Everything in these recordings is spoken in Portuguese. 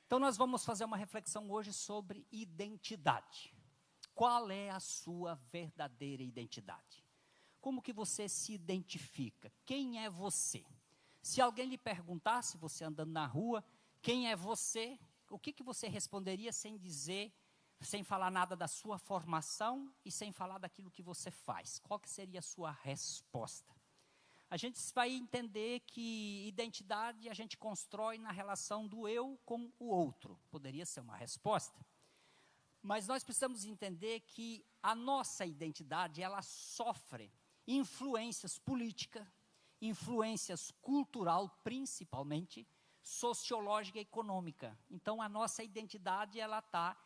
Então nós vamos fazer uma reflexão hoje sobre identidade. Qual é a sua verdadeira identidade? Como que você se identifica? Quem é você? Se alguém lhe perguntasse, você andando na rua, quem é você? O que você responderia sem dizer, sem falar nada da sua formação e sem falar daquilo que você faz? Qual que seria a sua resposta? A gente vai entender que identidade a gente constrói na relação do eu com o outro. Poderia ser uma resposta. Mas nós precisamos entender que a nossa identidade, ela sofre influências políticas, influências cultural, principalmente, sociológica e econômica. Então, a nossa identidade, ela está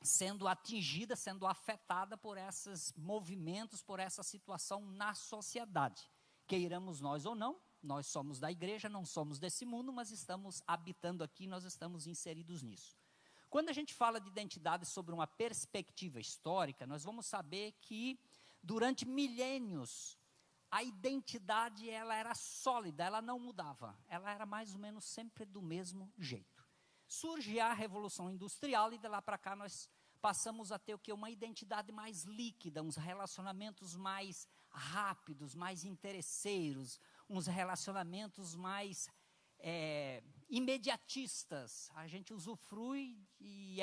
sendo atingida, sendo afetada por esses movimentos, por essa situação na sociedade. Queiramos nós ou não, nós somos da igreja, não somos desse mundo, mas estamos habitando aqui, nós estamos inseridos nisso. Quando a gente fala de identidade sobre uma perspectiva histórica, nós vamos saber que durante milênios, a identidade ela era sólida, ela não mudava, ela era mais ou menos sempre do mesmo jeito. Surge a Revolução Industrial e de lá para cá nós passamos a ter o quê? Uma identidade mais líquida, uns relacionamentos mais rápidos, mais interesseiros, uns relacionamentos mais imediatistas. A gente usufrui e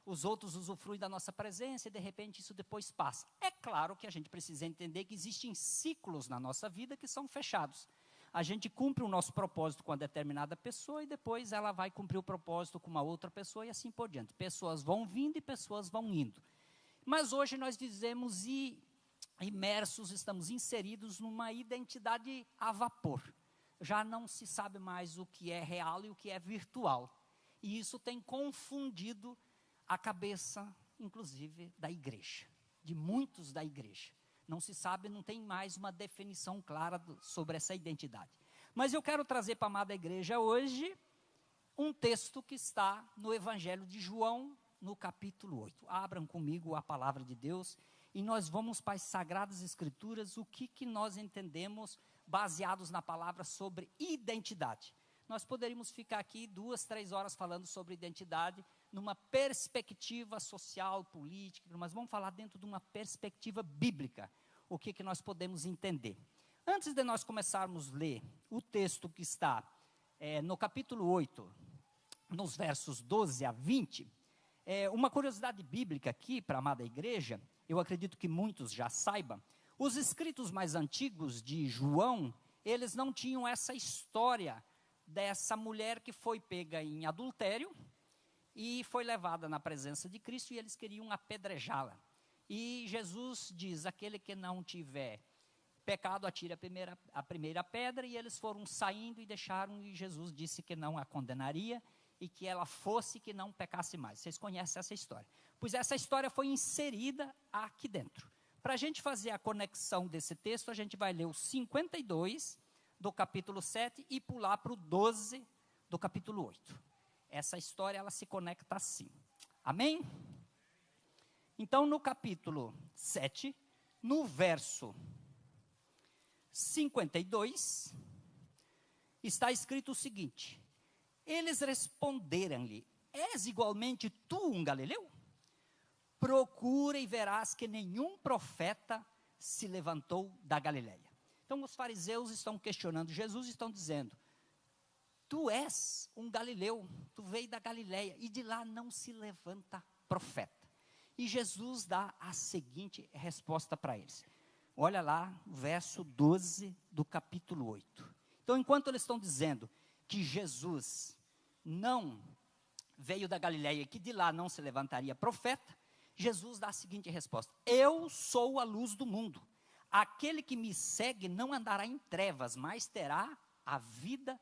os outros usufruem da nossa presença e de repente isso depois passa. É claro que a gente precisa entender que existem ciclos na nossa vida que são fechados. A gente cumpre o nosso propósito com uma determinada pessoa e depois ela vai cumprir o propósito com uma outra pessoa e assim por diante. Pessoas vão vindo e pessoas vão indo. Mas hoje nós vivemos imersos, estamos inseridos numa identidade a vapor. Já não se sabe mais o que é real e o que é virtual. E isso tem confundido a cabeça, inclusive, da igreja, de muitos da igreja. Não se sabe, não tem mais uma definição clara sobre essa identidade. Mas eu quero trazer para a amada igreja hoje um texto que está no Evangelho de João, no capítulo 8. Abram comigo a palavra de Deus e nós vamos para as Sagradas Escrituras, o que nós entendemos baseados na palavra sobre identidade. Nós poderíamos ficar aqui 2, 3 horas falando sobre identidade, numa perspectiva social, política, mas vamos falar dentro de uma perspectiva bíblica, o que nós podemos entender. Antes de nós começarmos a ler o texto que está no capítulo 8, nos versos 12 a 20, uma curiosidade bíblica aqui para a amada igreja, eu acredito que muitos já saibam, os escritos mais antigos de João, eles não tinham essa história dessa mulher que foi pega em adultério e foi levada na presença de Cristo e eles queriam apedrejá-la. E Jesus diz, aquele que não tiver pecado, atire a primeira pedra, e eles foram saindo e deixaram, e Jesus disse que não a condenaria, e que ela fosse que não pecasse mais. Vocês conhecem essa história. Pois essa história foi inserida aqui dentro. Para a gente fazer a conexão desse texto, a gente vai ler o 52 do capítulo 7 e pular para o 12 do capítulo 8. Essa história, ela se conecta assim. Amém? Então, no capítulo 7, no verso 52, está escrito o seguinte: eles responderam-lhe, és igualmente tu um galileu? Procura e verás que nenhum profeta se levantou da Galileia. Então, os fariseus estão questionando Jesus e estão dizendo, tu és um galileu, tu veio da Galileia, e de lá não se levanta profeta. E Jesus dá a seguinte resposta para eles. Olha lá, verso 12 do capítulo 8. Então, enquanto eles estão dizendo que Jesus não veio da Galileia e que de lá não se levantaria profeta, Jesus dá a seguinte resposta: eu sou a luz do mundo. Aquele que me segue não andará em trevas, mas terá a vida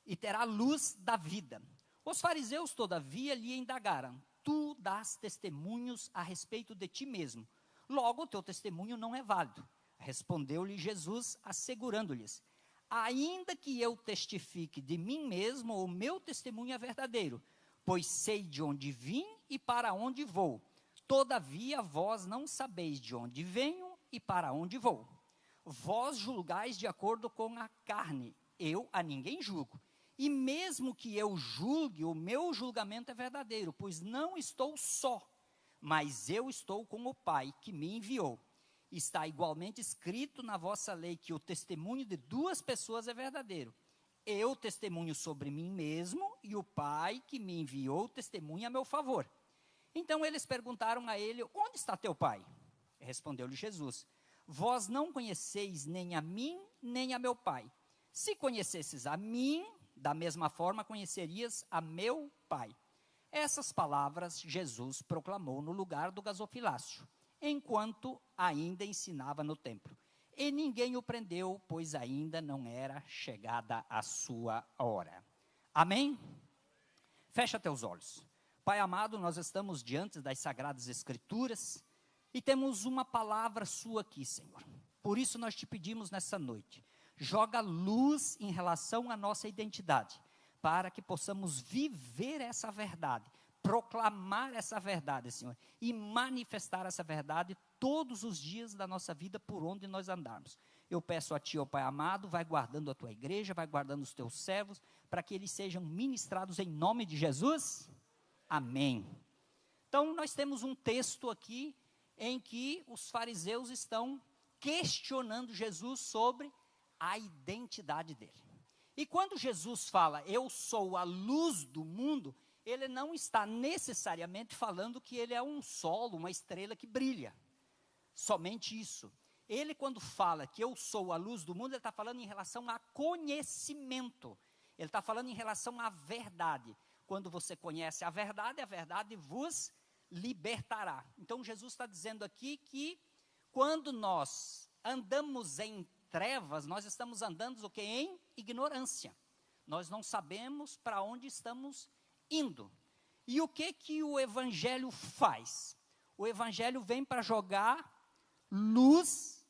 e terá a luz da vida. Os fariseus, todavia, lhe indagaram, tu dás testemunhos a respeito de ti mesmo, logo o teu testemunho não é válido. Respondeu-lhe Jesus, assegurando-lhes, ainda que eu testifique de mim mesmo, o meu testemunho é verdadeiro, pois sei de onde vim e para onde vou. Todavia vós não sabeis de onde venho e para onde vou. Vós julgais de acordo com a carne, eu a ninguém julgo. E mesmo que eu julgue, o meu julgamento é verdadeiro, pois não estou só, mas eu estou com o Pai que me enviou. Está igualmente escrito na vossa lei que o testemunho de 2 pessoas é verdadeiro. Eu testemunho sobre mim mesmo, e o Pai que me enviou testemunha a meu favor. Então eles perguntaram a ele: onde está teu pai? Respondeu-lhe Jesus: vós não conheceis nem a mim, nem a meu pai. Se conhecesses a mim, da mesma forma conhecerias a meu pai. Essas palavras Jesus proclamou no lugar do gasofilácio, enquanto ainda ensinava no templo. E ninguém o prendeu, pois ainda não era chegada a sua hora. Amém? Fecha teus olhos. Pai amado, nós estamos diante das Sagradas Escrituras e temos uma palavra sua aqui, Senhor. Por isso nós te pedimos nessa noite, joga luz em relação à nossa identidade, para que possamos viver essa verdade, proclamar essa verdade, Senhor, e manifestar essa verdade todos os dias da nossa vida por onde nós andarmos. Eu peço a Ti, ó Pai amado, vai guardando a Tua igreja, vai guardando os Teus servos, para que eles sejam ministrados em nome de Jesus. Amém. Então, nós temos um texto aqui, em que os fariseus estão questionando Jesus sobre a identidade dele. E quando Jesus fala, eu sou a luz do mundo, ele não está necessariamente falando que ele é um sol, uma estrela que brilha. Somente isso. Ele, quando fala que eu sou a luz do mundo, ele está falando em relação a conhecimento. Ele está falando em relação à verdade. Quando você conhece a verdade vos libertará. Então, Jesus está dizendo aqui que quando nós andamos em trevas, nós estamos andando o quê? Em ignorância. Nós não sabemos para onde estamos indo. E o que o Evangelho faz? O Evangelho vem para jogar luz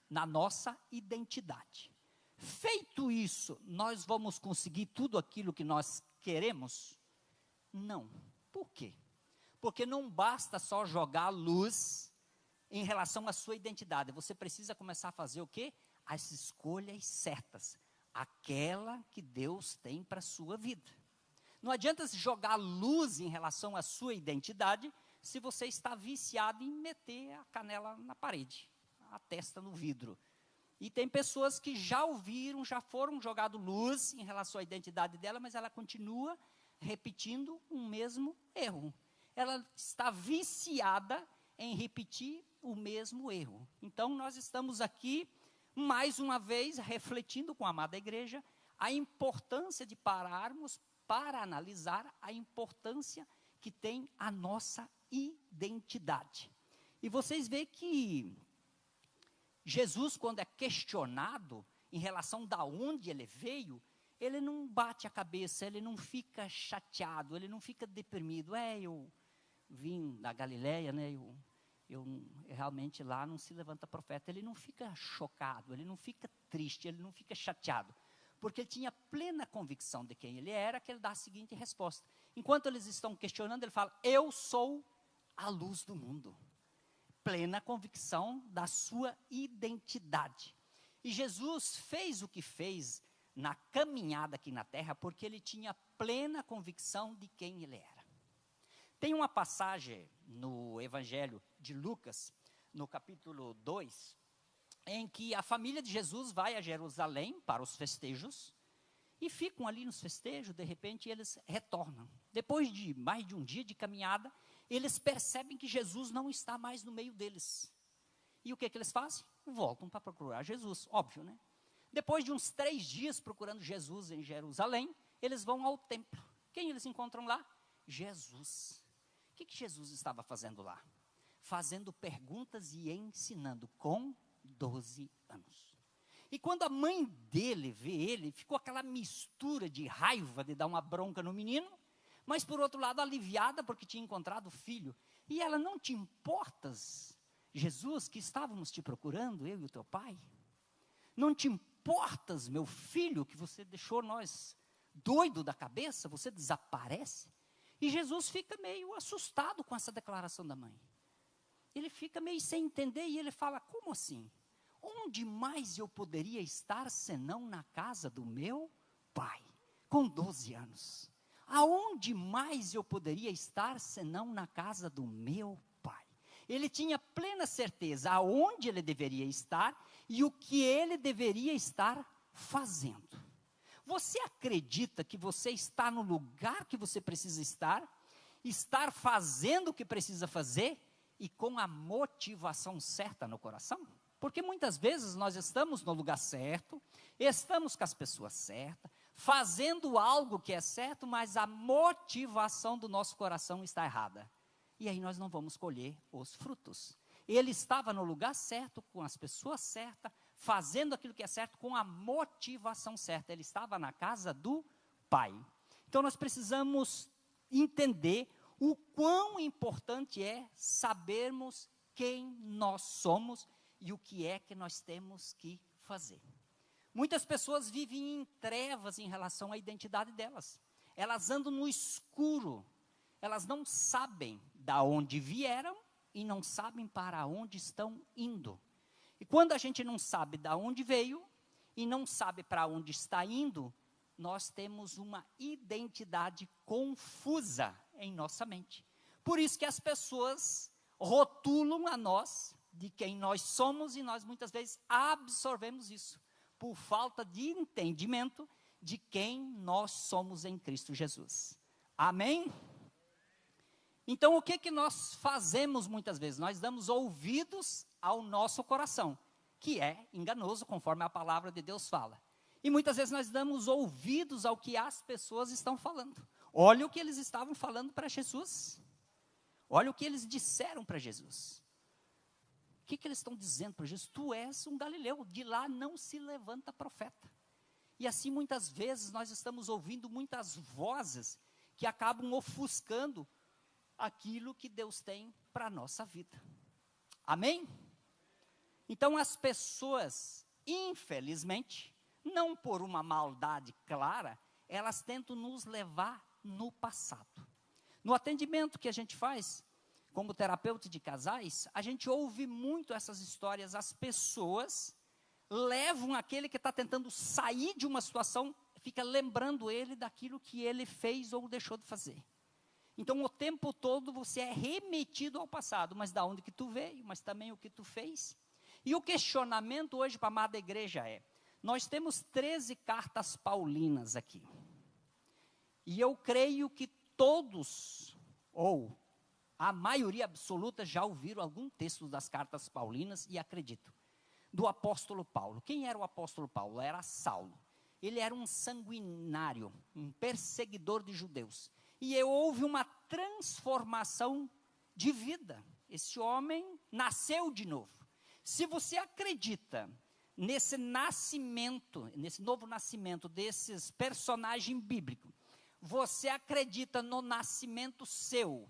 na nossa identidade. Feito isso, nós vamos conseguir tudo aquilo que nós queremos? Não. Por quê? Porque não basta só jogar luz em relação à sua identidade. Você precisa começar a fazer o quê? As escolhas certas. Aquela que Deus tem para a sua vida. Não adianta jogar luz em relação à sua identidade se você está viciado em meter a canela na parede, a testa no vidro. E tem pessoas que já ouviram, já foram jogado luz em relação à identidade dela, mas ela continua repetindo o mesmo erro. Ela está viciada em repetir o mesmo erro. Então, nós estamos aqui, mais uma vez, refletindo com a amada igreja, a importância de pararmos para analisar a importância que tem a nossa identidade. E vocês veem que Jesus, quando é questionado em relação da onde ele veio, ele não bate a cabeça, ele não fica chateado, ele não fica deprimido. Eu vim da Galileia, né? Eu realmente lá não se levanta profeta. Ele não fica chocado, ele não fica triste, ele não fica chateado. Porque ele tinha plena convicção de quem ele era, que ele dá a seguinte resposta. Enquanto eles estão questionando, ele fala, eu sou a luz do mundo. Plena convicção da sua identidade. E Jesus fez o que fez na caminhada aqui na terra, porque ele tinha plena convicção de quem ele era. Tem uma passagem no Evangelho de Lucas, no capítulo 2, em que a família de Jesus vai a Jerusalém para os festejos, e ficam ali nos festejos, de repente eles retornam. Depois de mais de um dia de caminhada, eles percebem que Jesus não está mais no meio deles. E o que eles fazem? Voltam para procurar Jesus, óbvio, né? Depois de uns 3 dias procurando Jesus em Jerusalém, eles vão ao templo. Quem eles encontram lá? Jesus. O que Jesus estava fazendo lá? Fazendo perguntas e ensinando com 12 anos. E quando a mãe dele vê ele, ficou aquela mistura de raiva de dar uma bronca no menino, mas por outro lado aliviada porque tinha encontrado o filho. E ela, não te importas, Jesus, que estávamos te procurando, eu e o teu pai? Não te importas, meu filho, que você deixou nós doido da cabeça, você desaparece? E Jesus fica meio assustado com essa declaração da mãe. Ele fica meio sem entender e ele fala, como assim? onde mais eu poderia estar senão na casa do meu pai? Com 12 anos. Aonde mais eu poderia estar senão na casa do meu pai? Ele tinha plena certeza aonde ele deveria estar e o que ele deveria estar fazendo. Você acredita que você está no lugar que você precisa estar fazendo o que precisa fazer e com a motivação certa no coração? Porque muitas vezes nós estamos no lugar certo, estamos com as pessoas certas, fazendo algo que é certo, mas a motivação do nosso coração está errada. E aí nós não vamos colher os frutos. Ele estava no lugar certo, com as pessoas certas, fazendo aquilo que é certo, com a motivação certa. Ele estava na casa do Pai. Então nós precisamos entender o quão importante é sabermos quem nós somos e o que é que nós temos que fazer. Muitas pessoas vivem em trevas em relação à identidade delas. Elas andam no escuro. Elas não sabem da onde vieram e não sabem para onde estão indo. E quando a gente não sabe da onde veio e não sabe para onde está indo, nós temos uma identidade confusa em nossa mente. Por isso que as pessoas rotulam a nós de quem nós somos e nós muitas vezes absorvemos isso, por falta de entendimento de quem nós somos em Cristo Jesus. Amém? Então, o que nós fazemos muitas vezes? Nós damos ouvidos ao nosso coração, que é enganoso, conforme a palavra de Deus fala. E muitas vezes nós damos ouvidos ao que as pessoas estão falando. Olha o que eles estavam falando para Jesus. Olha o que eles disseram para Jesus. O que eles estão dizendo para Jesus? Tu és um galileu, de lá não se levanta profeta. E assim muitas vezes nós estamos ouvindo muitas vozes que acabam ofuscando aquilo que Deus tem para a nossa vida. Amém? Então as pessoas, infelizmente, não por uma maldade clara, elas tentam nos levar no passado. No atendimento que a gente faz, como terapeuta de casais, a gente ouve muito essas histórias. As pessoas levam aquele que está tentando sair de uma situação, fica lembrando ele daquilo que ele fez ou deixou de fazer. Então, o tempo todo você é remetido ao passado, mas da onde que tu veio, mas também o que tu fez. E o questionamento hoje para a amada igreja é, nós temos 13 cartas paulinas aqui. E eu creio que todos, ou a maioria absoluta, já ouviram algum texto das cartas paulinas e acredito. Do apóstolo Paulo. Quem era o apóstolo Paulo? Era Saulo. Ele era um sanguinário, um perseguidor de judeus. E houve uma transformação de vida. Esse homem nasceu de novo. Se você acredita nesse nascimento, nesse novo nascimento desses personagens bíblicos, você acredita no nascimento seu,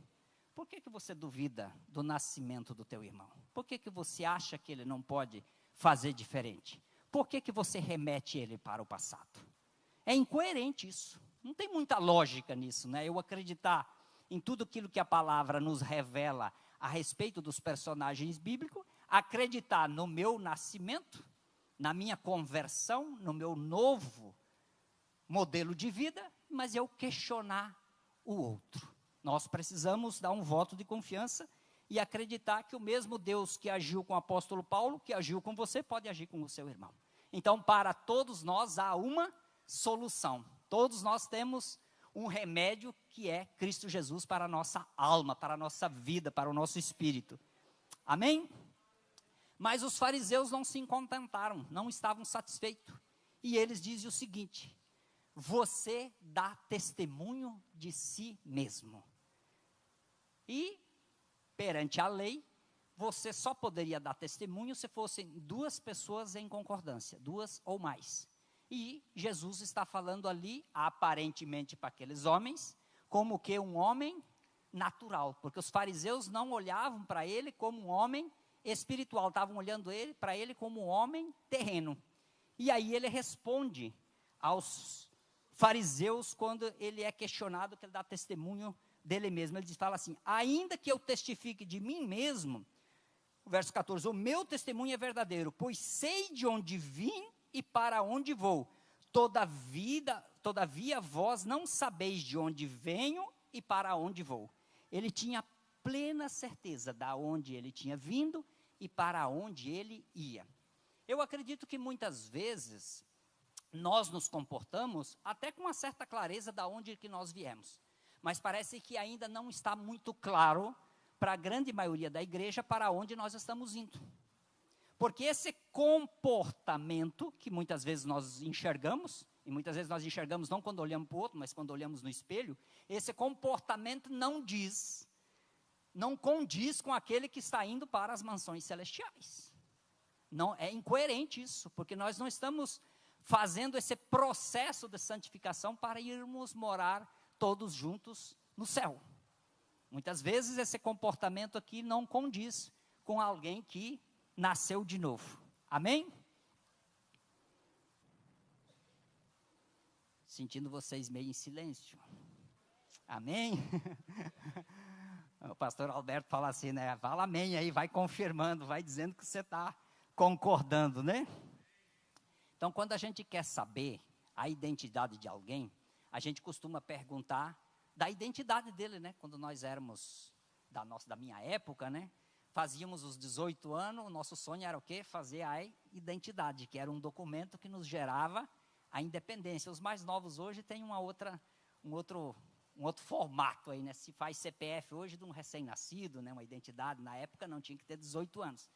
por que você duvida do nascimento do teu irmão? Por que você acha que ele não pode fazer diferente? Por que você remete ele para o passado? É incoerente isso. Não tem muita lógica nisso, né? Eu acreditar em tudo aquilo que a palavra nos revela a respeito dos personagens bíblicos, acreditar no meu nascimento, na minha conversão, no meu novo modelo de vida, mas eu questionar o outro. Nós precisamos dar um voto de confiança e acreditar que o mesmo Deus que agiu com o apóstolo Paulo, que agiu com você, pode agir com o seu irmão. Então, para todos nós há uma solução. Todos nós temos um remédio que é Cristo Jesus para a nossa alma, para a nossa vida, para o nosso espírito. Amém? Mas os fariseus não se contentaram, não estavam satisfeitos. E eles dizem o seguinte: você dá testemunho de si mesmo. E, perante a lei, você só poderia dar testemunho se fossem duas pessoas em concordância, duas ou mais. E Jesus está falando ali, aparentemente para aqueles homens, como que um homem natural, porque os fariseus não olhavam para ele como um homem espiritual, estavam olhando para ele como um homem terreno. E aí ele responde aos fariseus quando ele é questionado, que ele dá testemunho dele mesmo. Ele fala assim: ainda que eu testifique de mim mesmo, verso 14, o meu testemunho é verdadeiro, pois sei de onde vim e para onde vou. Todavia vós não sabeis de onde venho e para onde vou. Ele tinha plena certeza de onde ele tinha vindo e para onde ele ia. Eu acredito que muitas vezes nós nos comportamos até com uma certa clareza de onde que nós viemos. Mas parece que ainda não está muito claro para a grande maioria da igreja para onde nós estamos indo. Porque esse comportamento que muitas vezes nós enxergamos, e muitas vezes nós enxergamos não quando olhamos para o outro, mas quando olhamos no espelho, esse comportamento não condiz com aquele que está indo para as mansões celestiais. Não, é incoerente isso, porque nós não estamos fazendo esse processo de santificação para irmos morar todos juntos no céu. Muitas vezes esse comportamento aqui não condiz com alguém que nasceu de novo. Amém? Sentindo vocês meio em silêncio. Amém? O pastor Alberto fala assim, né? Fala amém aí, vai confirmando, vai dizendo que você está concordando, né? Então, quando a gente quer saber a identidade de alguém, a gente costuma perguntar da identidade dele, né? Quando nós éramos da minha época, né? Fazíamos os 18 anos, o nosso sonho era o quê? Fazer a identidade, que era um documento que nos gerava a independência. Os mais novos hoje têm um outro formato aí, né? Se faz CPF hoje de um recém-nascido, né? Uma identidade, na época não tinha que ter 18 anos.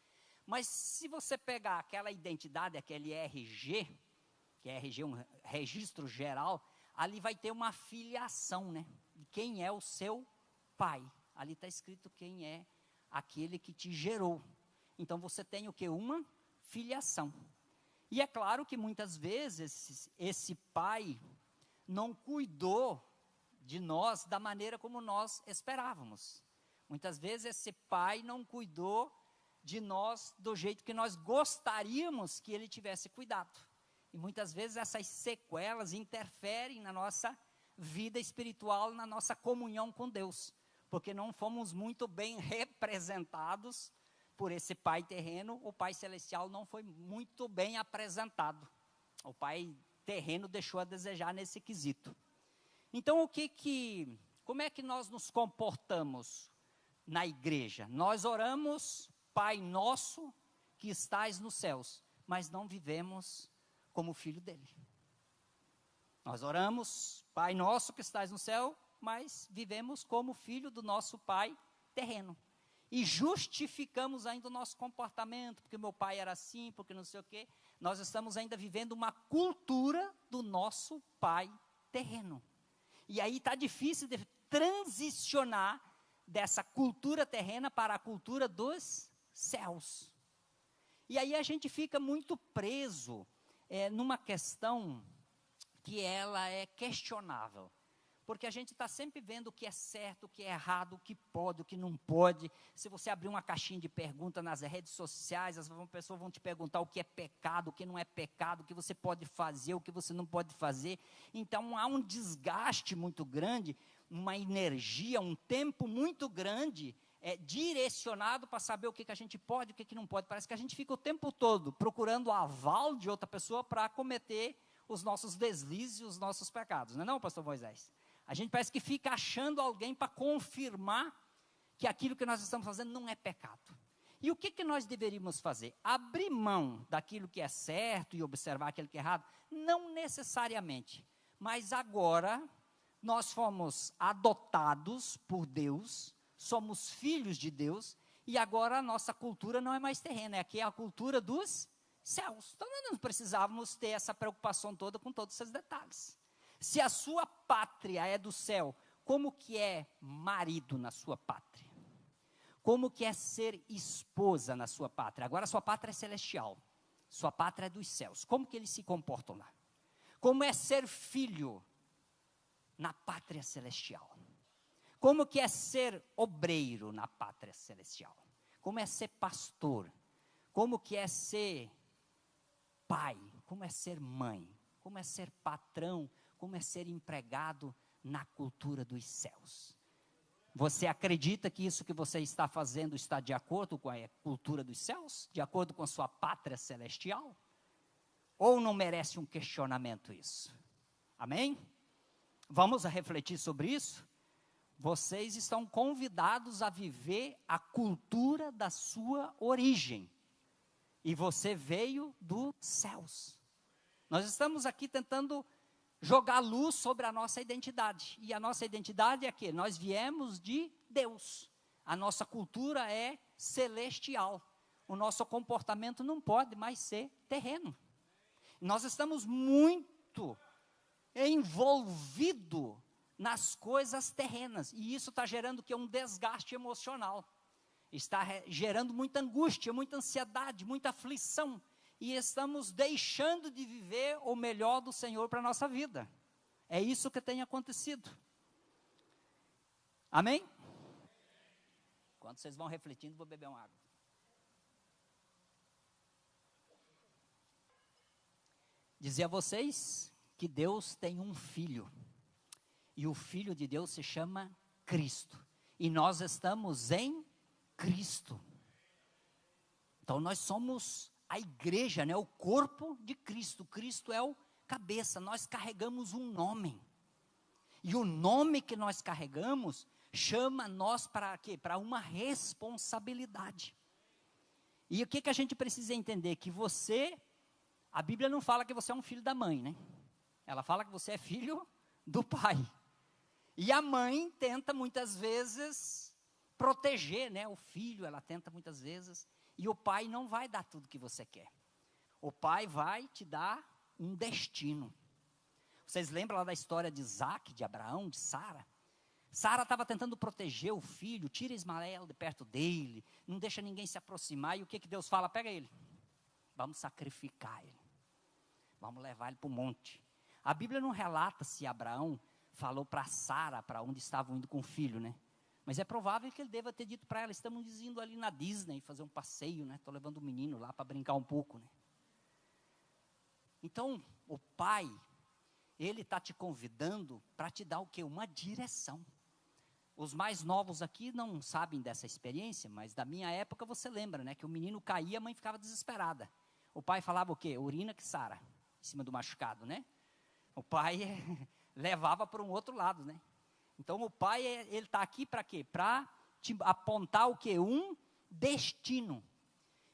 Mas se você pegar aquela identidade, aquele RG, que é RG, um registro geral, ali vai ter uma filiação, né? De quem é o seu pai. Ali está escrito quem é aquele que te gerou. Então você tem o quê? Uma filiação. E é claro que muitas vezes esse pai não cuidou de nós da maneira como nós esperávamos. Muitas vezes esse pai não cuidou de nós do jeito que nós gostaríamos que ele tivesse cuidado. E muitas vezes essas sequelas interferem na nossa vida espiritual, na nossa comunhão com Deus. Porque não fomos muito bem representados por esse pai terreno, o pai celestial não foi muito bem apresentado. O pai terreno deixou a desejar nesse quesito. Então, como é que nós nos comportamos na igreja? Nós oramos, Pai nosso que estais nos céus, mas não vivemos como filho dele. Nós oramos, Pai nosso que estais no céu, mas vivemos como filho do nosso pai terreno. E justificamos ainda o nosso comportamento, porque meu pai era assim, porque não sei o quê. Nós estamos ainda vivendo uma cultura do nosso pai terreno. E aí está difícil de transicionar dessa cultura terrena para a cultura dos céus. E aí a gente fica muito preso numa questão que ela é questionável. Porque a gente está sempre vendo o que é certo, o que é errado, o que pode, o que não pode. Se você abrir uma caixinha de perguntas nas redes sociais, as pessoas vão te perguntar o que é pecado, o que não é pecado, o que você pode fazer, o que você não pode fazer. Então há um desgaste muito grande, uma energia, um tempo muito grande, direcionado para saber o que a gente pode, o que não pode. Parece que a gente fica o tempo todo procurando o aval de outra pessoa para cometer os nossos deslizes e os nossos pecados. Não é não, pastor Moisés? A gente parece que fica achando alguém para confirmar que aquilo que nós estamos fazendo não é pecado. E o que nós deveríamos fazer? Abrir mão daquilo que é certo e observar aquilo que é errado? Não necessariamente. Mas agora, nós fomos adotados por Deus, somos filhos de Deus, e agora a nossa cultura não é mais terrena, aqui é a cultura dos céus. Então nós não precisávamos ter essa preocupação toda com todos esses detalhes. Se a sua pátria é do céu, como que é marido na sua pátria? Como que é ser esposa na sua pátria? Agora a sua pátria é celestial, sua pátria é dos céus. Como que eles se comportam lá? Como é ser filho na pátria celestial? Como que é ser obreiro na pátria celestial? Como é ser pastor? Como que é ser pai? Como é ser mãe? Como é ser patrão? Como é ser empregado na cultura dos céus? Você acredita que isso que você está fazendo está de acordo com a cultura dos céus? De acordo com a sua pátria celestial? Ou não merece um questionamento isso? Amém? Vamos refletir sobre isso? Vocês estão convidados a viver a cultura da sua origem. E você veio dos céus. Nós estamos aqui tentando jogar luz sobre a nossa identidade. E a nossa identidade é que nós viemos de Deus. A nossa cultura é celestial. O nosso comportamento não pode mais ser terreno. Nós estamos muito envolvidos nas coisas terrenas. E isso está gerando que um desgaste emocional. Está gerando muita angústia, muita ansiedade, muita aflição. E estamos deixando de viver o melhor do Senhor para a nossa vida. É isso que tem acontecido. Amém? Enquanto vocês vão refletindo, vou beber uma água. Dizer a vocês que Deus tem um filho. E o filho de Deus se chama Cristo. E nós estamos em Cristo. Então nós somos a igreja, né? O corpo de Cristo. Cristo é o cabeça. Nós carregamos um nome. E o nome que nós carregamos chama nós para quê? Para uma responsabilidade. E o que a gente precisa entender? Que você, a Bíblia não fala que você é um filho da mãe, né? Ela fala que você é filho do pai. E a mãe tenta muitas vezes proteger, né, o filho, ela tenta muitas vezes, e o pai não vai dar tudo que você quer. O pai vai te dar um destino. Vocês lembram lá da história de Isaac, de Abraão, de Sara? Sara estava tentando proteger o filho, tira Ismael de perto dele, não deixa ninguém se aproximar, e o que Deus fala? Pega ele, vamos sacrificar ele, vamos levar ele para o monte. A Bíblia não relata se Abraão falou para Sara, para onde estavam indo com o filho, né? Mas é provável que ele deva ter dito para ela, estamos indo ali na Disney, fazer um passeio, né? Estou levando o menino lá para brincar um pouco, né? Então, o pai, ele está te convidando para te dar o quê? Uma direção. Os mais novos aqui não sabem dessa experiência, mas da minha época você lembra, né? Que o menino caía, a mãe ficava desesperada. O pai falava o quê? Urina que sara, em cima do machucado, né? O pai levava para um outro lado, né? Então o pai, ele está aqui para quê? Para te apontar o quê? Um destino.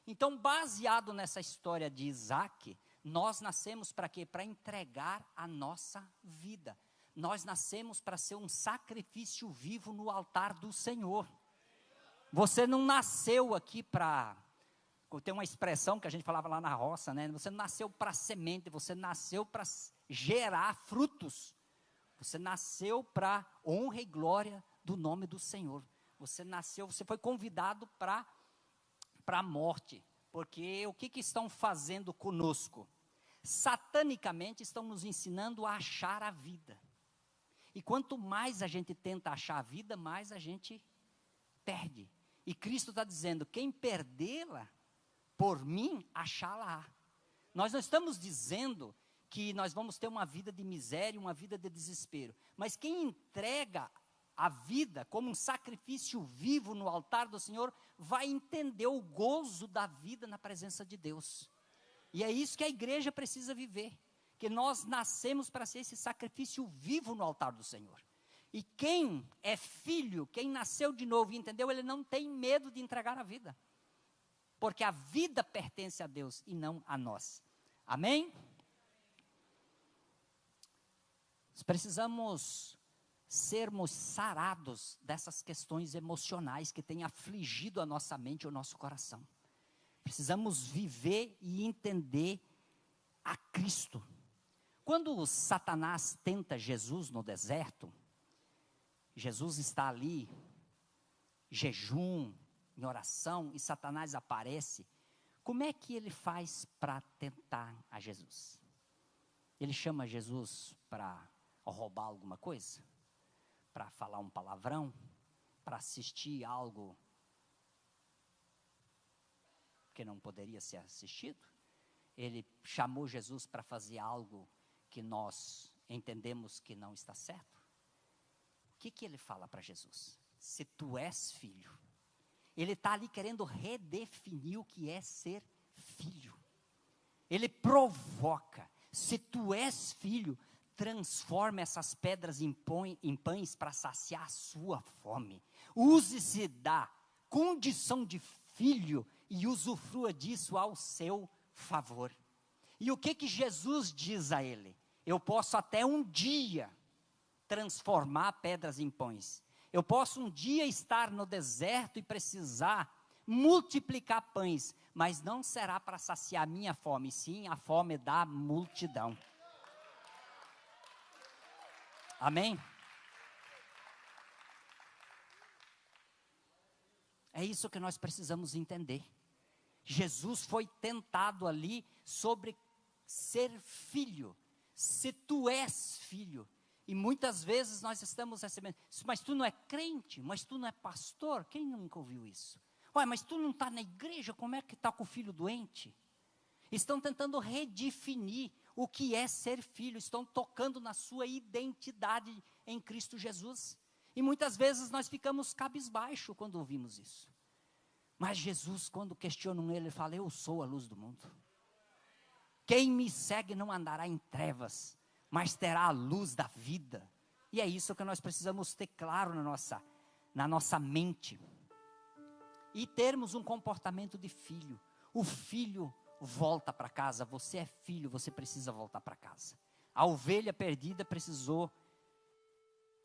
Então, baseado nessa história de Isaac, nós nascemos para quê? Para entregar a nossa vida. Nós nascemos para ser um sacrifício vivo no altar do Senhor. Você não nasceu aqui para... Tem uma expressão que a gente falava lá na roça, né? Você não nasceu para semente, você nasceu para gerar frutos. Você nasceu para honra e glória do nome do Senhor. Você nasceu, você foi convidado para a morte. Porque o que estão fazendo conosco? Satanicamente estão nos ensinando a achar a vida. E quanto mais a gente tenta achar a vida, mais a gente perde. E Cristo está dizendo, quem perdê-la, por mim, achá-la. Nós não estamos dizendo que nós vamos ter uma vida de miséria, uma vida de desespero. Mas quem entrega a vida como um sacrifício vivo no altar do Senhor, vai entender o gozo da vida na presença de Deus. E é isso que a igreja precisa viver. Que nós nascemos para ser esse sacrifício vivo no altar do Senhor. E quem é filho, quem nasceu de novo e entendeu, ele não tem medo de entregar a vida. Porque a vida pertence a Deus e não a nós. Amém? Nós precisamos sermos sarados dessas questões emocionais que têm afligido a nossa mente e o nosso coração. Precisamos viver e entender a Cristo. Quando Satanás tenta Jesus no deserto, Jesus está ali, jejum, em oração, e Satanás aparece. Como é que ele faz para tentar a Jesus? Ele chama Jesus para roubar alguma coisa? Para falar um palavrão? Para assistir algo que não poderia ser assistido? Ele chamou Jesus para fazer algo que nós entendemos que não está certo? O que ele fala para Jesus? se tu és filho. Ele está ali querendo redefinir o que é ser filho. Ele provoca, se tu és filho, transforma essas pedras em pães para saciar a sua fome. Use-se da condição de filho e usufrua disso ao seu favor. E o que Jesus diz a ele? Eu posso até um dia transformar pedras em pães. Eu posso um dia estar no deserto e precisar multiplicar pães, mas não será para saciar a minha fome, sim a fome da multidão. Amém? É isso que nós precisamos entender. Jesus foi tentado ali sobre ser filho. Se tu és filho. E muitas vezes nós estamos recebendo, mas tu não é crente, mas tu não é pastor. Quem nunca ouviu isso? Ué, mas tu não está na igreja, como é que está com o filho doente? Estão tentando redefinir o que é ser filho, estão tocando na sua identidade em Cristo Jesus. E muitas vezes nós ficamos cabisbaixo quando ouvimos isso. Mas Jesus, quando questionam ele fala, eu sou a luz do mundo. Quem me segue não andará em trevas, mas terá a luz da vida. E é isso que nós precisamos ter claro na nossa mente. E termos um comportamento de filho. O filho volta para casa, você é filho, você precisa voltar para casa. A ovelha perdida precisou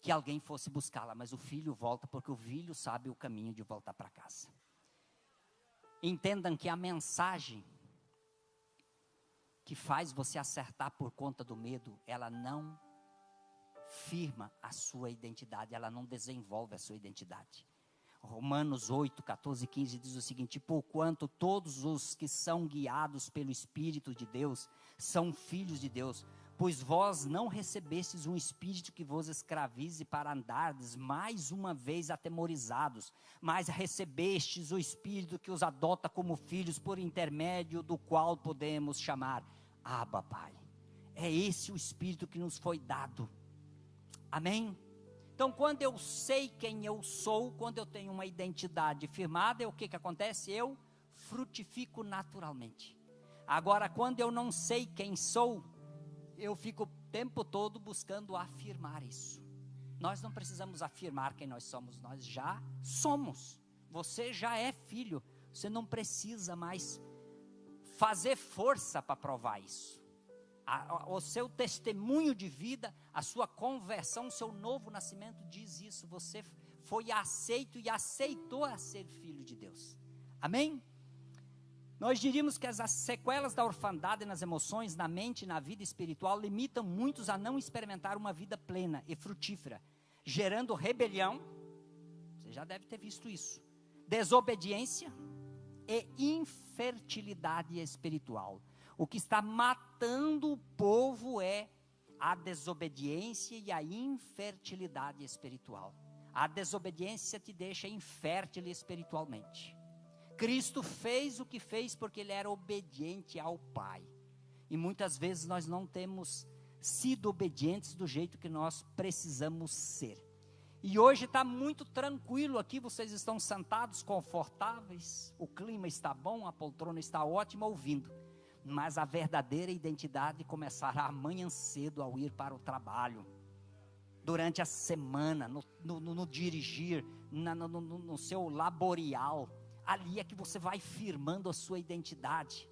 que alguém fosse buscá-la, mas o filho volta porque o filho sabe o caminho de voltar para casa. Entendam que a mensagem que faz você acertar por conta do medo, ela não firma a sua identidade, ela não desenvolve a sua identidade. Romanos 8, 14 e 15 diz o seguinte: porquanto todos os que são guiados pelo Espírito de Deus, são filhos de Deus, pois vós não recebestes um espírito que vos escravize para andardes mais uma vez atemorizados, mas recebestes o Espírito que os adota como filhos, por intermédio do qual podemos chamar Abba, Pai. É esse o Espírito que nos foi dado. Amém? Então, quando eu sei quem eu sou, quando eu tenho uma identidade firmada, o que acontece? Eu frutifico naturalmente. Agora, quando eu não sei quem sou, eu fico o tempo todo buscando afirmar isso. Nós não precisamos afirmar quem nós já somos. Você já é filho, você não precisa mais fazer força para provar isso. O seu testemunho de vida, a sua conversão, o seu novo nascimento diz isso. Você foi aceito e aceitou a ser filho de Deus. Amém? Nós diríamos que as sequelas da orfandade nas emoções, na mente e na vida espiritual limitam muitos a não experimentar uma vida plena e frutífera, gerando rebelião, você já deve ter visto isso, desobediência e infertilidade espiritual. O que está matando o povo é a desobediência e a infertilidade espiritual. A desobediência te deixa infértil espiritualmente. Cristo fez o que fez porque Ele era obediente ao Pai. E muitas vezes nós não temos sido obedientes do jeito que nós precisamos ser. E hoje está muito tranquilo aqui, vocês estão sentados, confortáveis, o clima está bom, a poltrona está ótima, ouvindo. Mas a verdadeira identidade começará amanhã cedo ao ir para o trabalho. Durante a semana, no dirigir, no seu laborial. Ali é que você vai firmando a sua identidade.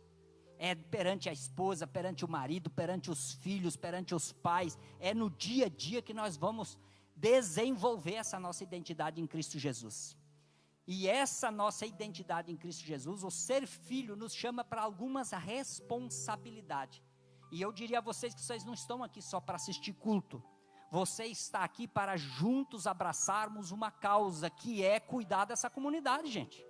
É perante a esposa, perante o marido, perante os filhos, perante os pais. É no dia a dia que nós vamos desenvolver essa nossa identidade em Cristo Jesus. E essa nossa identidade em Cristo Jesus, o ser filho, nos chama para algumas responsabilidades. E eu diria a vocês que vocês não estão aqui só para assistir culto. Você está aqui para juntos abraçarmos uma causa, que é cuidar dessa comunidade, gente.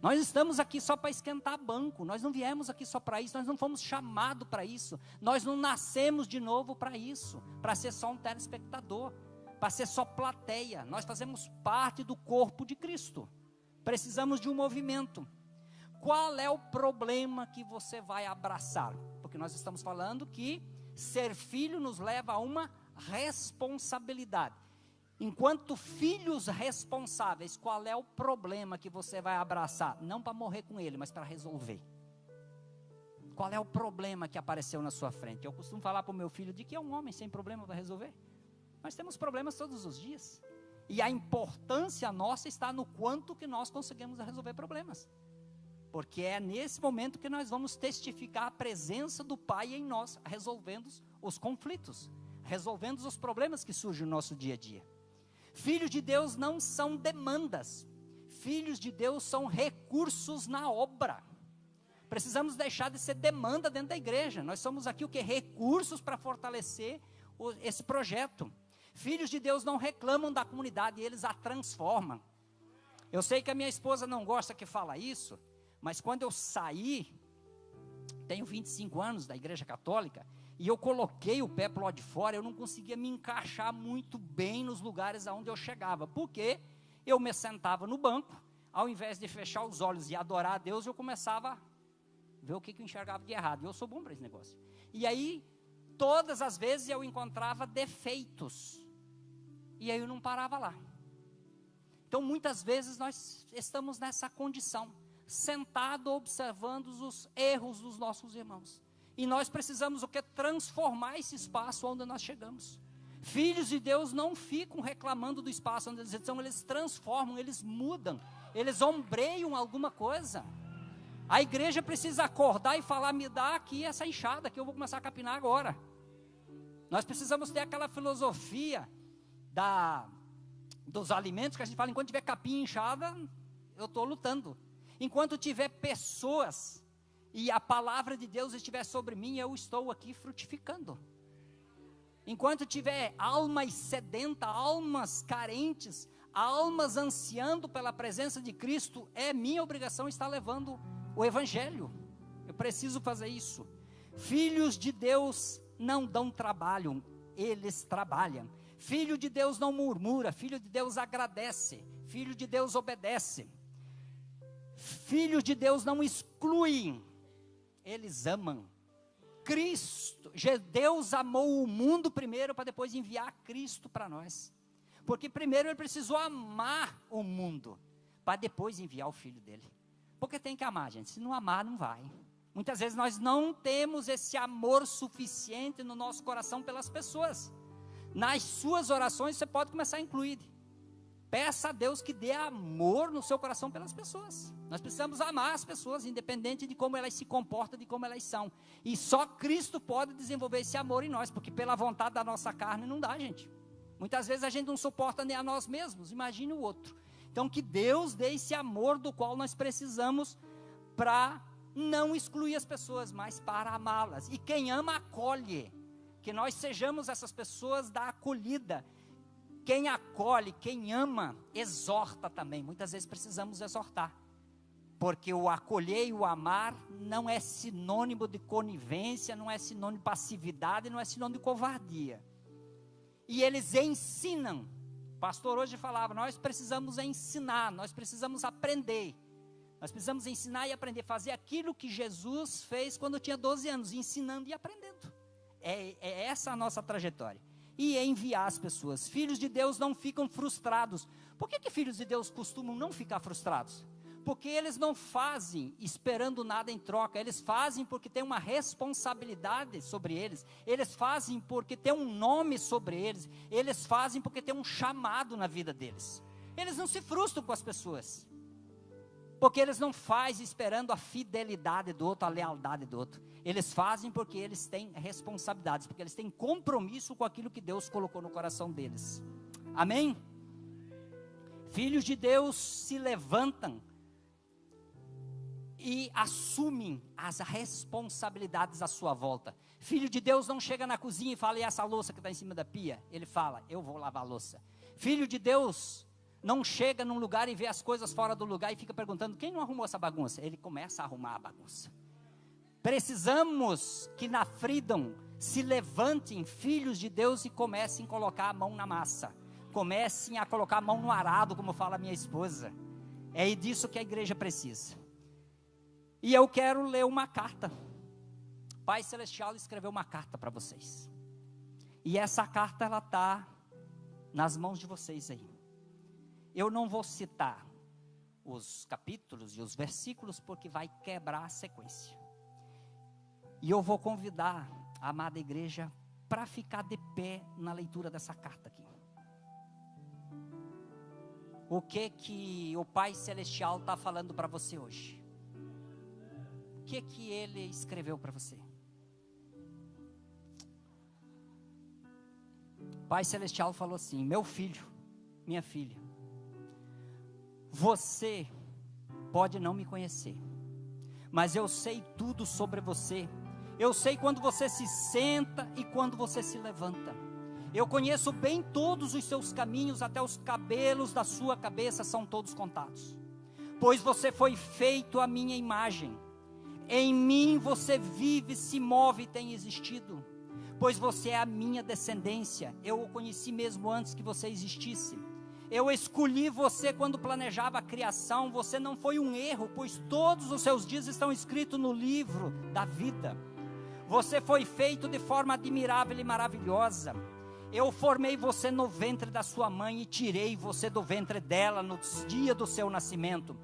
Nós estamos aqui só para esquentar banco, nós não viemos aqui só para isso, nós não fomos chamados para isso, nós não nascemos de novo para isso, para ser só um telespectador, para ser só plateia. Nós fazemos parte do corpo de Cristo, precisamos de um movimento. Qual é o problema que você vai abraçar? Porque nós estamos falando que ser filho nos leva a uma responsabilidade. Enquanto filhos responsáveis, qual é o problema que você vai abraçar? Não para morrer com ele, mas para resolver. Qual é o problema que apareceu na sua frente? Eu costumo falar para o meu filho de que é um homem sem problema para resolver. Nós temos problemas todos os dias. E a importância nossa está no quanto que nós conseguimos resolver problemas. Porque é nesse momento que nós vamos testificar a presença do Pai em nós, resolvendo os conflitos, resolvendo os problemas que surgem no nosso dia a dia. Filhos de Deus não são demandas. Filhos de Deus são recursos na obra. Precisamos deixar de ser demanda dentro da igreja. Nós somos aqui o que? Recursos para fortalecer esse projeto. Filhos de Deus não reclamam da comunidade, eles a transformam. Eu sei que a minha esposa não gosta que fala isso, mas quando eu saí, tenho 25 anos da igreja católica, e eu coloquei o pé para o lado de fora, eu não conseguia me encaixar muito bem nos lugares aonde eu chegava, porque eu me sentava no banco, ao invés de fechar os olhos e adorar a Deus, eu começava a ver o que eu enxergava de errado, e eu sou bom para esse negócio. E aí, todas as vezes eu encontrava defeitos, e aí eu não parava lá. Então muitas vezes nós estamos nessa condição, sentado observando os erros dos nossos irmãos, e nós precisamos o que? Transformar esse espaço onde nós chegamos. Filhos de Deus não ficam reclamando do espaço onde eles estão, eles transformam, eles mudam, eles ombreiam alguma coisa. A igreja precisa acordar e falar, me dá aqui essa enxada que eu vou começar a capinar agora. Nós precisamos ter aquela filosofia dos alimentos que a gente fala, enquanto tiver capim e enxada, eu estou lutando. Enquanto tiver pessoas e a palavra de Deus estiver sobre mim, eu estou aqui frutificando. Enquanto tiver almas sedentas, almas carentes, almas ansiando pela presença de Cristo, é minha obrigação estar levando o Evangelho. Eu preciso fazer isso. Filhos de Deus não dão trabalho, eles trabalham. Filho de Deus não murmura, filho de Deus agradece, filho de Deus obedece. Filhos de Deus não excluem, eles amam. Cristo, Deus amou o mundo primeiro para depois enviar Cristo para nós. Porque primeiro ele precisou amar o mundo, para depois enviar o Filho dele. Porque tem que amar, gente, se não amar não vai. Muitas vezes nós não temos esse amor suficiente no nosso coração pelas pessoas. Nas suas orações você pode começar a incluir. Peça a Deus que dê amor no seu coração pelas pessoas. Nós precisamos amar as pessoas, independente de como elas se comportam, de como elas são. E só Cristo pode desenvolver esse amor em nós, porque pela vontade da nossa carne não dá, gente. Muitas vezes a gente não suporta nem a nós mesmos, imagine o outro. Então que Deus dê esse amor do qual nós precisamos para não excluir as pessoas, mas para amá-las. E quem ama, acolhe. Que nós sejamos essas pessoas da acolhida. Quem acolhe, quem ama, exorta também. Muitas vezes precisamos exortar. Porque o acolher e o amar não é sinônimo de conivência, não é sinônimo de passividade, não é sinônimo de covardia. E eles ensinam. O pastor hoje falava, nós precisamos ensinar, nós precisamos aprender. Nós precisamos ensinar e aprender, fazer aquilo que Jesus fez quando tinha 12 anos, ensinando e aprendendo. É essa a nossa trajetória. E enviar as pessoas. Filhos de Deus não ficam frustrados. Por que filhos de Deus costumam não ficar frustrados? Porque eles não fazem esperando nada em troca. Eles fazem porque tem uma responsabilidade sobre eles. Eles fazem porque tem um nome sobre eles. Eles fazem porque tem um chamado na vida deles. Eles não se frustram com as pessoas. Porque eles não fazem esperando a fidelidade do outro, a lealdade do outro. Eles fazem porque eles têm responsabilidades, porque eles têm compromisso com aquilo que Deus colocou no coração deles. Amém? Filhos de Deus se levantam e assumem as responsabilidades à sua volta. Filho de Deus não chega na cozinha e fala, e essa louça que está em cima da pia? Ele fala, eu vou lavar a louça. Filho de Deus não chega num lugar e vê as coisas fora do lugar e fica perguntando, quem não arrumou essa bagunça? Ele começa a arrumar a bagunça. Precisamos que na Freedom se levantem filhos de Deus e comecem a colocar a mão na massa. Comecem a colocar a mão no arado, como fala a minha esposa. É disso que a igreja precisa. E eu quero ler uma carta. Pai Celestial escreveu uma carta para vocês. E essa carta ela está nas mãos de vocês aí. Eu não vou citar os capítulos e os versículos, porque vai quebrar a sequência. E eu vou convidar a amada igreja para ficar de pé na leitura dessa carta aqui. O que o Pai Celestial está falando para você hoje? O que Ele escreveu para você? O Pai Celestial falou assim: meu filho, minha filha, você pode não me conhecer, mas eu sei tudo sobre você. Eu sei quando você se senta e quando você se levanta. Eu conheço bem todos os seus caminhos, até os cabelos da sua cabeça são todos contados. Pois você foi feito à minha imagem. Em mim você vive, se move e tem existido. Pois você é a minha descendência. Eu o conheci mesmo antes que você existisse. Eu escolhi você quando planejava a criação. Você não foi um erro, pois todos os seus dias estão escritos no livro da vida. Você foi feito de forma admirável e maravilhosa. Eu formei você no ventre da sua mãe e tirei você do ventre dela no dia do seu nascimento.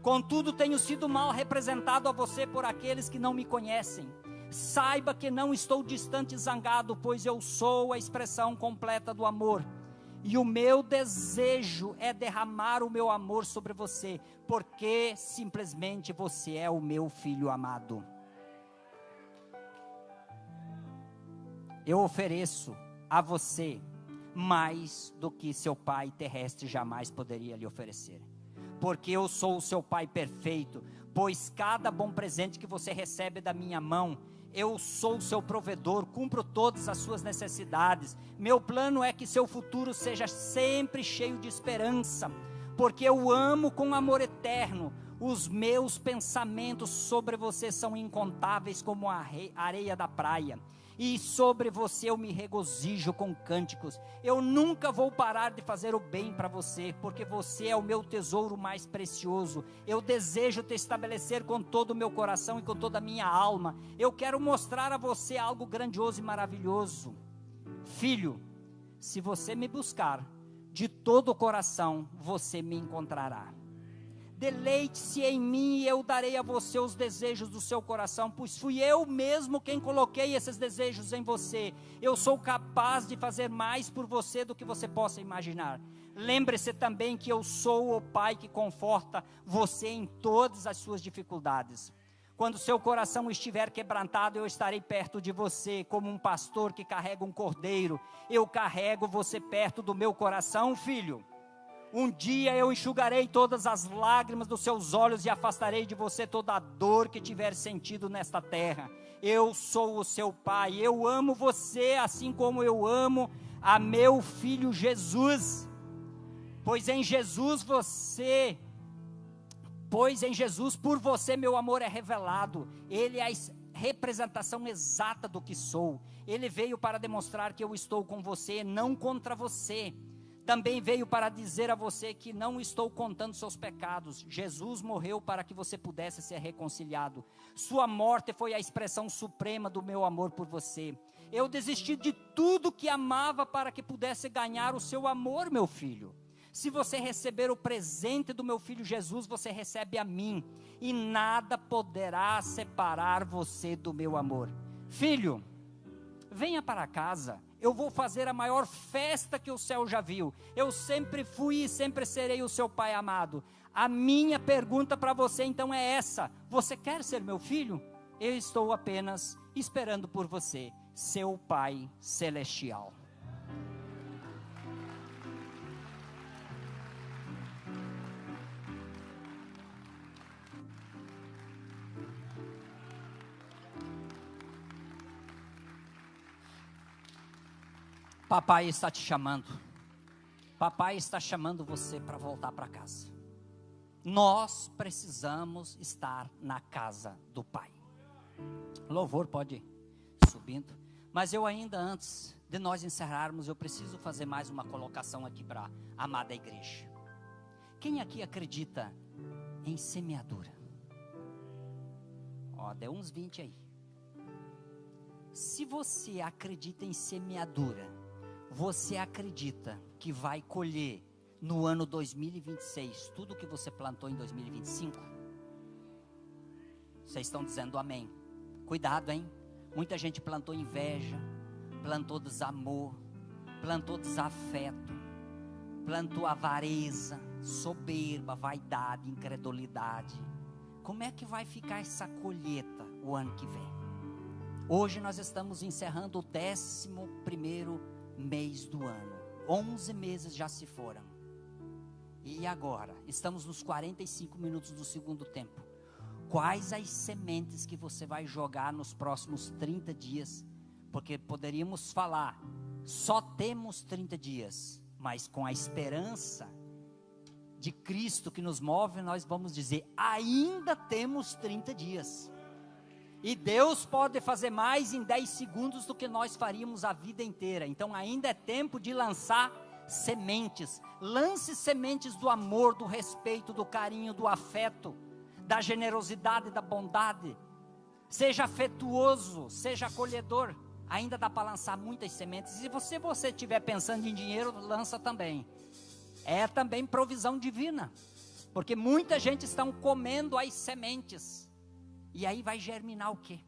Contudo, tenho sido mal representado a você por aqueles que não me conhecem. Saiba que não estou distante e zangado, pois eu sou a expressão completa do amor. E o meu desejo é derramar o meu amor sobre você, porque simplesmente você é o meu filho amado. Eu ofereço a você mais do que seu pai terrestre jamais poderia lhe oferecer. Porque eu sou o seu pai perfeito, pois cada bom presente que você recebe da minha mão, eu sou o seu provedor, cumpro todas as suas necessidades. Meu plano é que seu futuro seja sempre cheio de esperança, porque eu amo com amor eterno. Os meus pensamentos sobre você são incontáveis como a areia da praia. E sobre você eu me regozijo com cânticos. Eu nunca vou parar de fazer o bem para você, porque você é o meu tesouro mais precioso. Eu desejo te estabelecer com todo o meu coração e com toda a minha alma. Eu quero mostrar a você algo grandioso e maravilhoso. Filho, se você me buscar de todo o coração, você me encontrará. Deleite-se em mim e eu darei a você os desejos do seu coração, pois fui eu mesmo quem coloquei esses desejos em você. Eu sou capaz de fazer mais por você do que você possa imaginar. Lembre-se também que eu sou o Pai que conforta você em todas as suas dificuldades. Quando seu coração estiver quebrantado, eu estarei perto de você, como um pastor que carrega um cordeiro. Eu carrego você perto do meu coração, filho. Um dia eu enxugarei todas as lágrimas dos seus olhos e afastarei de você toda a dor que tiver sentido nesta terra. Eu sou o seu pai, eu amo você assim como eu amo a meu filho Jesus. Pois em Jesus por você meu amor é revelado. Ele é a representação exata do que sou. Ele veio para demonstrar que eu estou com você, não contra você. Também veio para dizer a você que não estou contando seus pecados. Jesus morreu para que você pudesse ser reconciliado. Sua morte foi a expressão suprema do meu amor por você. Eu desisti de tudo que amava para que pudesse ganhar o seu amor, meu filho. Se você receber o presente do meu filho Jesus, você recebe a mim. E nada poderá separar você do meu amor. Filho, venha para casa. Eu vou fazer a maior festa que o céu já viu. Eu sempre fui e sempre serei o seu pai amado. A minha pergunta para você então é essa: você quer ser meu filho? Eu estou apenas esperando por você, seu Pai Celestial. Papai está te chamando. Papai está chamando você para voltar para casa. Nós precisamos estar na casa do Pai. Louvor pode ir subindo. Mas eu ainda, antes de nós encerrarmos, eu preciso fazer mais uma colocação aqui para a amada igreja. Quem aqui acredita em semeadura? Deu uns 20 aí. Se você acredita em semeadura, Você acredita que vai colher no ano 2026 tudo que você plantou em 2025? Vocês estão dizendo amém. Cuidado, hein? Muita gente plantou inveja, plantou desamor, plantou desafeto, plantou avareza, soberba, vaidade, incredulidade. Como é que vai ficar essa colheita o ano que vem? Hoje nós estamos encerrando o 11º mês do ano. 11 meses já se foram. E agora? Estamos nos 45 minutos do segundo tempo. Quais as sementes que você vai jogar nos próximos 30 dias? Porque poderíamos falar, só temos 30 dias, mas com a esperança de Cristo que nos move, nós vamos dizer, ainda temos 30 dias. E Deus pode fazer mais em 10 segundos do que nós faríamos a vida inteira. Então ainda é tempo de lançar sementes. Lance sementes do amor, do respeito, do carinho, do afeto, da generosidade, da bondade. Seja afetuoso, seja acolhedor. Ainda dá para lançar muitas sementes. E se você estiver pensando em dinheiro, lança também. É também provisão divina. Porque muita gente está comendo as sementes. E aí vai germinar o quê?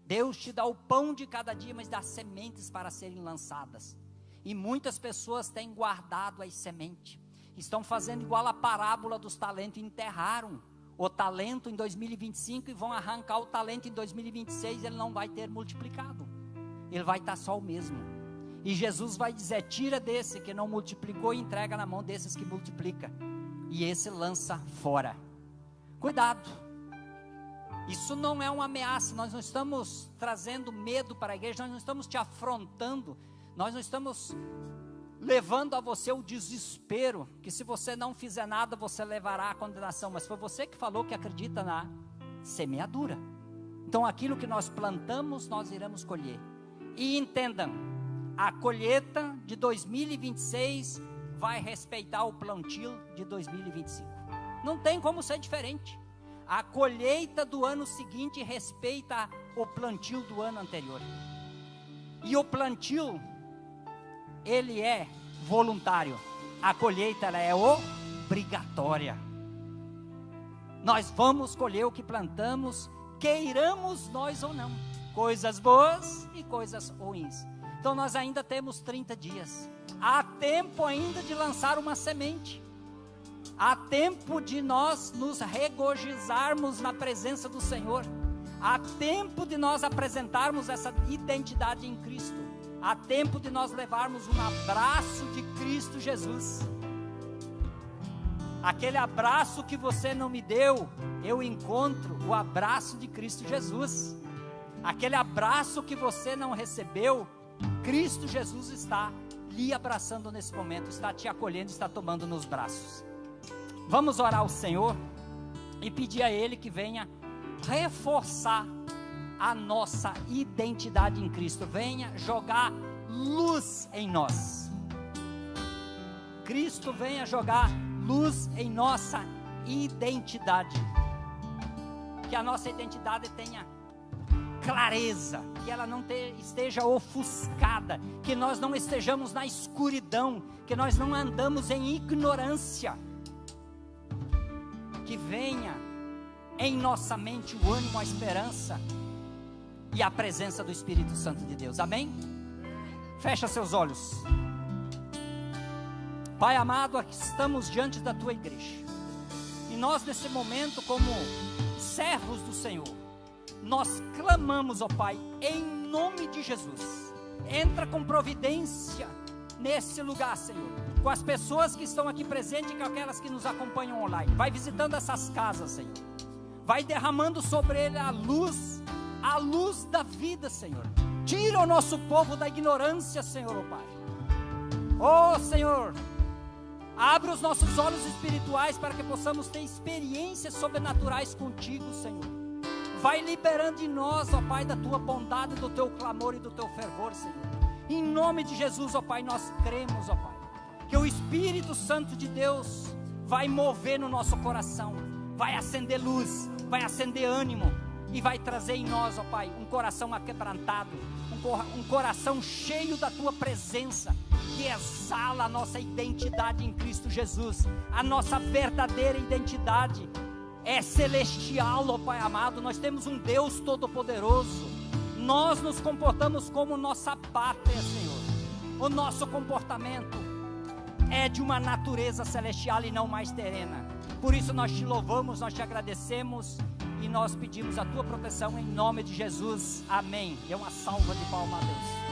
Deus te dá o pão de cada dia, mas dá sementes para serem lançadas. E muitas pessoas têm guardado as sementes. Estão fazendo igual a parábola dos talentos. Enterraram o talento em 2025 e vão arrancar o talento em 2026. Ele não vai ter multiplicado. Ele vai estar só o mesmo. E Jesus vai dizer, tira desse que não multiplicou e entrega na mão desses que multiplica. E esse lança fora. Cuidado. Isso não é uma ameaça, nós não estamos trazendo medo para a igreja, nós não estamos te afrontando, nós não estamos levando a você o desespero, que se você não fizer nada, você levará a condenação, mas foi você que falou que acredita na semeadura. Então aquilo que nós plantamos, nós iremos colher. E entendam, a colheita de 2026 vai respeitar o plantio de 2025. Não tem como ser diferente. A colheita do ano seguinte respeita o plantio do ano anterior. E o plantio, ele é voluntário. A colheita, ela é obrigatória. Nós vamos colher o que plantamos, queiramos nós ou não. Coisas boas e coisas ruins. Então nós ainda temos 30 dias. Há tempo ainda de lançar uma semente. Há tempo de nós nos regozijarmos na presença do Senhor. Há tempo de nós apresentarmos essa identidade em Cristo. Há tempo de nós levarmos um abraço de Cristo Jesus. Aquele abraço que você não me deu, eu encontro o abraço de Cristo Jesus. Aquele abraço que você não recebeu, Cristo Jesus está lhe abraçando nesse momento, está te acolhendo, está tomando nos braços. Vamos orar ao Senhor e pedir a Ele que venha reforçar a nossa identidade em Cristo. Venha jogar luz em nós. Cristo venha jogar luz em nossa identidade. Que a nossa identidade tenha clareza, que ela não esteja ofuscada, que nós não estejamos na escuridão, que nós não andamos em ignorância. Que venha em nossa mente o ânimo, a esperança e a presença do Espírito Santo de Deus. Amém? Fecha seus olhos. Pai amado, aqui estamos diante da Tua igreja. E nós nesse momento, como servos do Senhor, nós clamamos, ó Pai, em nome de Jesus. Entra com providência nesse lugar, Senhor, com as pessoas que estão aqui presentes e com aquelas que nos acompanham online. Vai visitando essas casas, Senhor. Vai derramando sobre ele a luz da vida, Senhor. Tira o nosso povo da ignorância, Senhor, ó Pai. Ó Senhor, abre os nossos olhos espirituais para que possamos ter experiências sobrenaturais contigo, Senhor. Vai liberando em nós, ó Pai, da Tua bondade, do Teu clamor e do Teu fervor, Senhor. Em nome de Jesus, ó Pai, nós cremos, ó Pai, que o Espírito Santo de Deus vai mover no nosso coração, vai acender luz, vai acender ânimo, e vai trazer em nós, ó Pai, um coração aquebrantado, um coração cheio da Tua presença, que exala a nossa identidade em Cristo Jesus. A nossa verdadeira identidade é celestial, ó Pai amado. Nós temos um Deus todo-poderoso. Nós nos comportamos como nossa pátria, Senhor. O nosso comportamento é de uma natureza celestial e não mais terrena. Por isso nós te louvamos, nós te agradecemos e nós pedimos a tua proteção em nome de Jesus. Amém. Dê uma salva de palmas a Deus.